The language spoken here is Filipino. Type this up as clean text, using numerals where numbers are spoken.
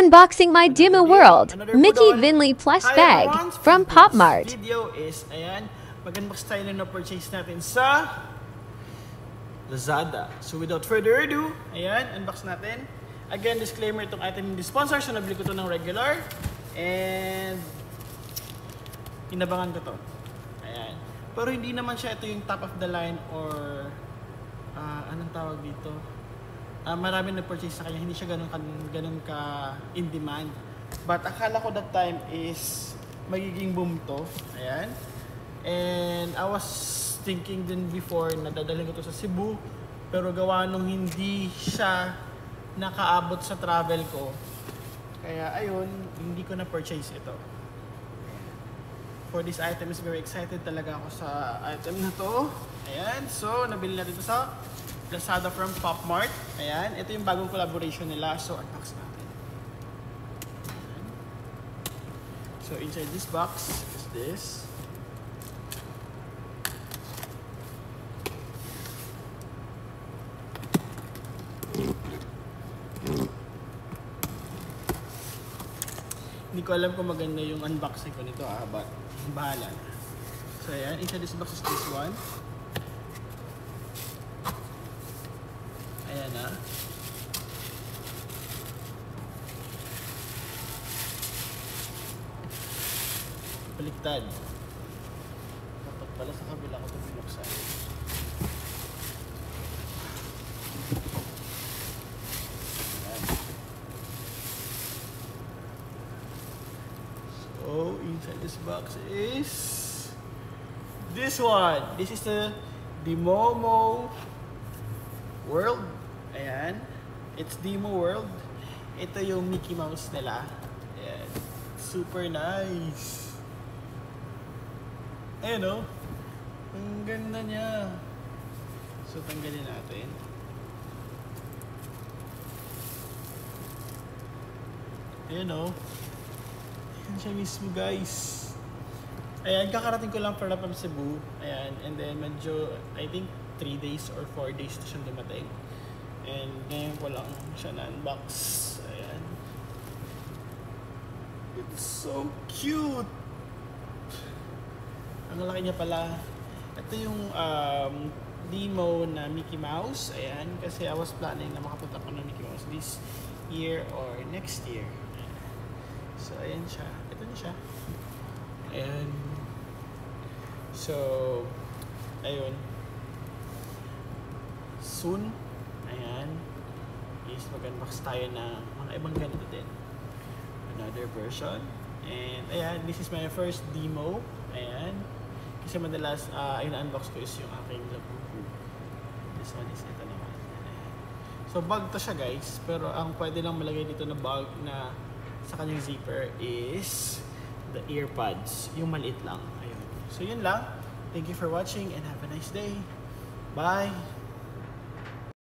Unboxing my Demo World Mickey Doon. Vinley plush Hi bag everyone! from This PopMart. video is, ayan, mag-unbox tayo na purchase natin sa Lazada. So without further ado, ayan, unbox natin. Again, disclaimer, itong item hindi sponsor, so nabili ko ito ng regular. And inabangan ko to. Ayan. Pero hindi naman siya ito yung top of the line or anong tawag dito? Marami nag-purchase sa kanya, hindi siya ganun ka in demand. But akala ko that time is magiging boom to. Ayan. And I was thinking din before na dadalhin ko to sa Cebu, pero gawa nung hindi siya nakaabot sa travel ko. Kaya ayun, hindi ko na purchase ito. For this item is very excited talaga ako sa item na to. Ayan, so nabili natin ito sa Lazada from PopMart. Ayan, ito yung bagong collaboration nila. So, unbox natin. Ayan. So, inside this box is this. Hindi ko alam kung maganda yung unboxing ko nito but bahala na. So, ayan, inside this box is this one. Ayan na. Baliktad. Dapat pala sa kabila ko ito binuksan. Ayan. So, inside this box is this one. This is the Momo World. Ayan. It's Demo World. Ito yung Mickey Mouse nila. Ayan. Super nice. Ayan o. Ang ganda niya. So, tanggalin natin. Ayan o. Ayan siya mismo, guys. Ayan, kakarating ko lang para from Cebu. Ayan. And then, medyo, I think, 3 days or 4 days na siyang dumating. And ngayon ko lang siya na-unbox. Ayan. It's so cute! Ang laki niya pala. Ito yung demo na Mickey Mouse. Ayan. Kasi I was planning na makapunta ko ng Mickey Mouse this year or next year. Ayan. So, ayan siya. Ito na siya. Ayan. So, ayun. Soon, ayan, is mag-unbox tayo na mga ibang ganito din. Another version. And ayan, this is my first demo. Ayan. Kasi madalas, ina-unbox ko is yung aking Labubu. This one is ito naman. Ayan. So, bag to siya, guys. Pero ang pwede lang malagay dito na bag na sa kanyang zipper is the earpods. Yung maliit lang. Ayun. So, yun lang. Thank you for watching and have a nice day. Bye!